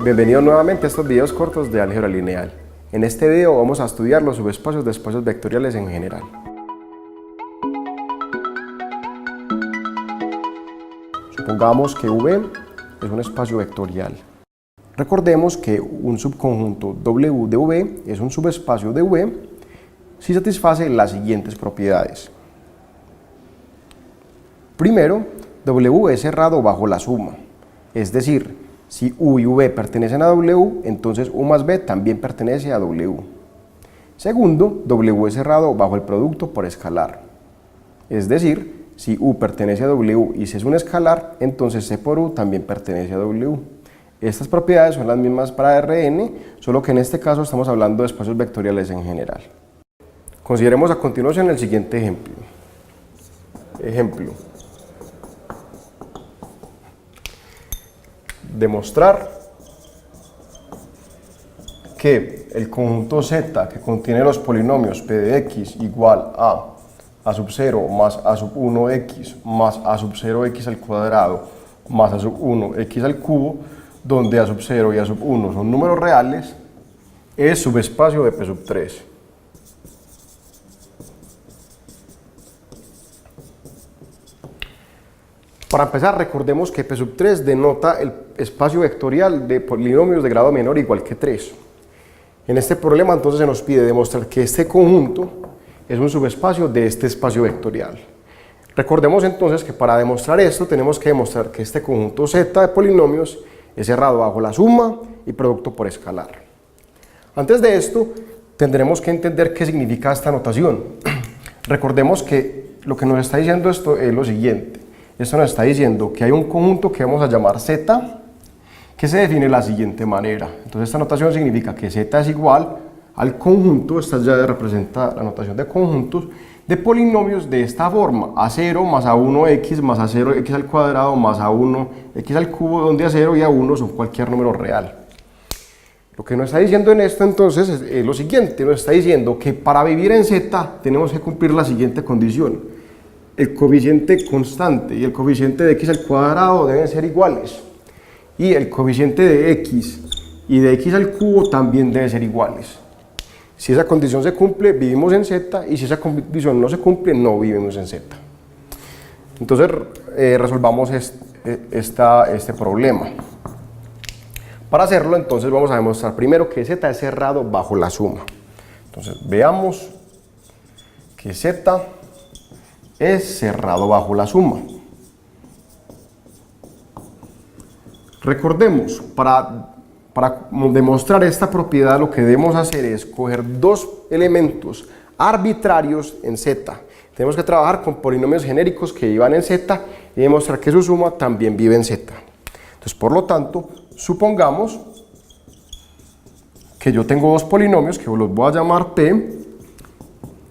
Bienvenidos nuevamente a estos videos cortos de álgebra lineal. En este video vamos a estudiar los subespacios de espacios vectoriales en general. Supongamos que V es un espacio vectorial. Recordemos que un subconjunto W de V es un subespacio de V si satisface las siguientes propiedades. Primero, W es cerrado bajo la suma, es decir, si U y V pertenecen a W, entonces U más V también pertenece a W. Segundo, W es cerrado bajo el producto por escalar, es decir, si U pertenece a W y C es un escalar, entonces C por U también pertenece a W. Estas propiedades son las mismas para Rn, solo que en este caso estamos hablando de espacios vectoriales en general. Consideremos a continuación el siguiente ejemplo. Demostrar que el conjunto Z que contiene los polinomios p de x igual a sub 0 más a sub 1x más a sub 0x al cuadrado más a sub 1x al cubo, donde a sub 0 y a sub 1 son números reales, es subespacio de P sub 3. Para empezar, recordemos que P sub 3 denota el espacio vectorial de polinomios de grado menor o igual que 3. En este problema entonces se nos pide demostrar que este conjunto es un subespacio de este espacio vectorial. Recordemos entonces que para demostrar esto tenemos que demostrar que este conjunto Z de polinomios es cerrado bajo la suma y producto por escalar. Antes de esto tendremos que entender qué significa esta notación. Recordemos que lo que nos está diciendo esto es lo siguiente. Esto nos está diciendo que hay un conjunto que vamos a llamar Z, que se define de la siguiente manera. Entonces esta notación significa que Z es igual al conjunto, esta ya representa la notación de conjuntos, de polinomios de esta forma: A0 más A1x más A0x al cuadrado más A1x al cubo, donde A0 y A1 son cualquier número real. Lo que nos está diciendo en esto entonces es lo siguiente: nos está diciendo que para vivir en Z tenemos que cumplir la siguiente condición. El coeficiente constante y el coeficiente de x al cuadrado deben ser iguales, y el coeficiente de x y de x al cubo también deben ser iguales. Si esa condición se cumple, vivimos en Z, y si esa condición no se cumple, no vivimos en Z. Entonces resolvamos este problema. Para hacerlo, entonces vamos a demostrar primero que Z es cerrado bajo la suma. Entonces veamos que Z es cerrado bajo la suma. Recordemos, para demostrar esta propiedad lo que debemos hacer es coger dos elementos arbitrarios en Z. Tenemos que trabajar con polinomios genéricos que vivan en Z y demostrar que su suma también vive en Z. Entonces, por lo tanto, supongamos que yo tengo dos polinomios que los voy a llamar P,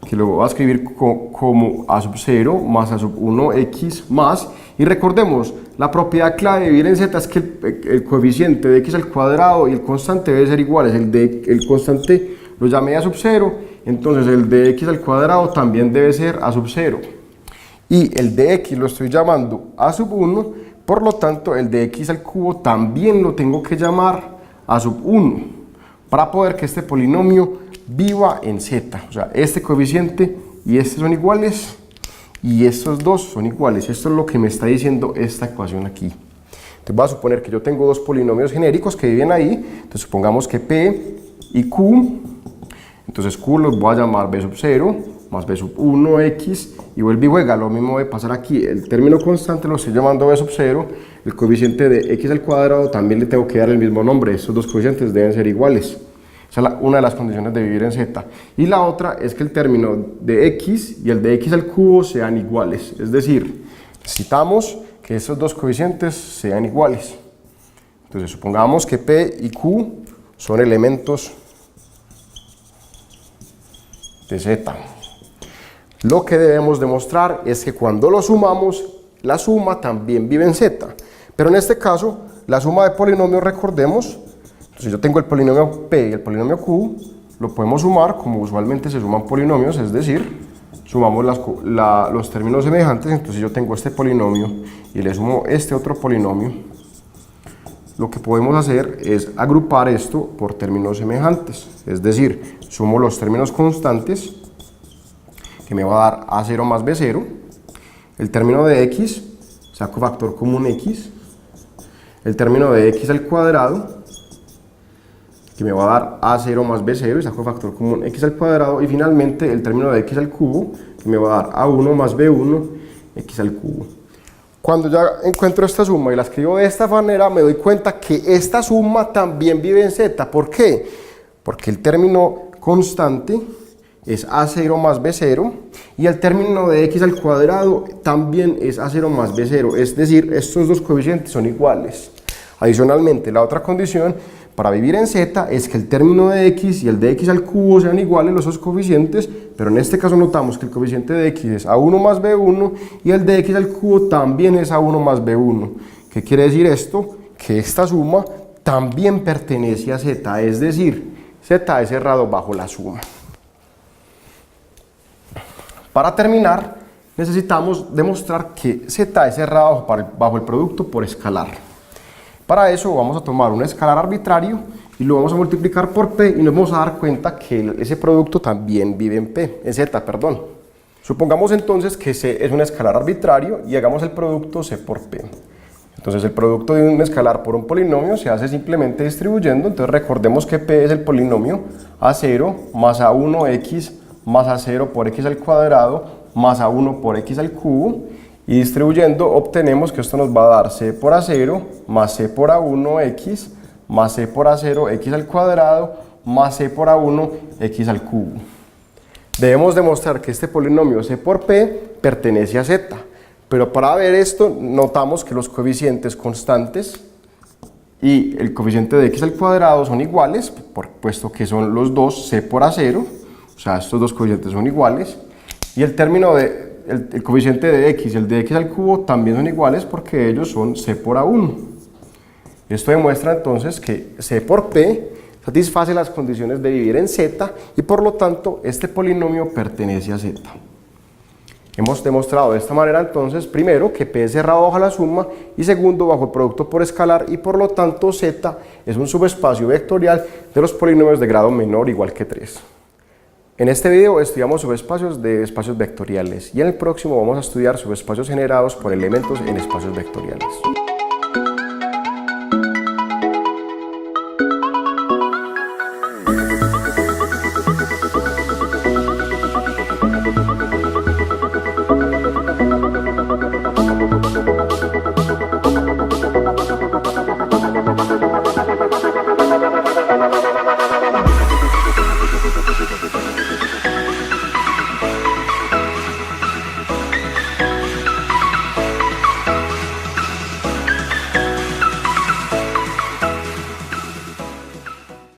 que lo voy a escribir como a sub 0 más a sub 1x más, y recordemos, la propiedad clave de vivir en Z es que el coeficiente de x al cuadrado y el constante deben ser iguales. El constante lo llamé a sub 0, entonces el de x al cuadrado también debe ser a sub 0, y el de x lo estoy llamando a sub 1, por lo tanto el de x al cubo también lo tengo que llamar a sub 1, para poder que este polinomio viva en Z. O sea, este coeficiente y este son iguales y estos dos son iguales. Esto es lo que me está diciendo esta ecuación aquí. Entonces voy a suponer que yo tengo dos polinomios genéricos que viven ahí. Entonces supongamos que P y Q, entonces Q los voy a llamar B sub 0 más B sub 1x, y vuelve y juega, lo mismo de pasar aquí, el término constante lo estoy llamando B sub 0, el coeficiente de x al cuadrado también le tengo que dar el mismo nombre. Estos dos coeficientes deben ser iguales. Esa es una de las condiciones de vivir en Z. Y la otra es que el término de x y el de x al cubo sean iguales. Es decir, necesitamos que estos dos coeficientes sean iguales. Entonces supongamos que P y Q son elementos de Z. Lo que debemos demostrar es que cuando lo sumamos, la suma también vive en Z. Pero en este caso, la suma de polinomios, recordemos, si yo tengo el polinomio P y el polinomio Q, lo podemos sumar como usualmente se suman polinomios, es decir, sumamos los términos semejantes. Entonces yo tengo este polinomio y le sumo este otro polinomio, lo que podemos hacer es agrupar esto por términos semejantes, es decir, sumo los términos constantes, que me va a dar A0 más B0, el término de x, saco factor común x, el término de x al cuadrado, que me va a dar A0 más B0 y saco factor común x al cuadrado, y finalmente el término de x al cubo, que me va a dar A1 más B1 x al cubo. Cuando ya encuentro esta suma y la escribo de esta manera, me doy cuenta que esta suma también vive en z. ¿Por qué? Porque el término constante es A0 más B0 y el término de x al cuadrado también es A0 más B0, es decir, estos dos coeficientes son iguales. Adicionalmente, la otra condición para vivir en z es que el término de x y el de x al cubo sean iguales los dos coeficientes, pero en este caso notamos que el coeficiente de x es A1 más B1 y el de x al cubo también es A1 más B1. ¿Qué quiere decir esto? Que esta suma también pertenece a z, es decir, z es cerrado bajo la suma. Para terminar, necesitamos demostrar que z es cerrado bajo el producto por escalar. Para eso vamos a tomar un escalar arbitrario y lo vamos a multiplicar por p y nos vamos a dar cuenta que ese producto también vive en z, perdón. Supongamos entonces que c es un escalar arbitrario y hagamos el producto c por p. Entonces el producto de un escalar por un polinomio se hace simplemente distribuyendo, entonces recordemos que p es el polinomio a0 más a1x más a0 por x al cuadrado más a1 por x al cubo, y distribuyendo obtenemos que esto nos va a dar c por a0 más c por a1x más c por a0 x al cuadrado más c por a1 x al cubo. Debemos demostrar que este polinomio c por p pertenece a z, pero para ver esto notamos que los coeficientes constantes y el coeficiente de x al cuadrado son iguales, puesto que son los dos c por a0, o sea, estos dos coeficientes son iguales, y el término de el coeficiente de x y el de x al cubo también son iguales porque ellos son c por a1. Esto demuestra entonces que c por p satisface las condiciones de vivir en z y por lo tanto este polinomio pertenece a z. Hemos demostrado de esta manera entonces, primero, que p es cerrado bajo la suma y segundo, bajo el producto por escalar, y por lo tanto z es un subespacio vectorial de los polinomios de grado menor o igual que 3. En este video estudiamos subespacios de espacios vectoriales y en el próximo vamos a estudiar subespacios generados por elementos en espacios vectoriales.